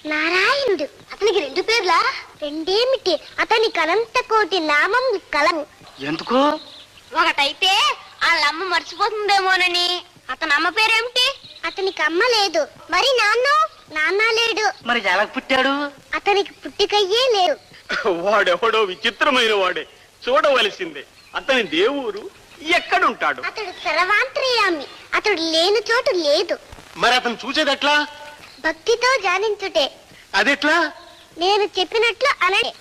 నారాయణుడు. అతనికి 2 పేర్లా? రెండేమిటి, అతనికి అనంత కోటి నామం కలవు. ఎందుకు? ఒకటైతే వాళ్ళమ్మ మర్చిపోతుందేమోనని. అతని అమ్మ పేరేమిటి? అతనికి అమ్మ లేదు. మరి నాన్న లేడు. మరి ఎలా పుట్టాడు? అతనికి పుట్టికయ్యే లేడు. వాడెవడో విచిత్రమైన వాడే, చూడవలసిందే. అతని దేవుడు ఎక్కడుంటాడు? అతడు సర్వాంతర్యామి. అతడు లేని చోటు లేదు. మరి అతను చూసేదెట్లా? భక్తితో ధ్యానించుటే. అదెట్లా? నేను చెప్పినట్లు అనండి.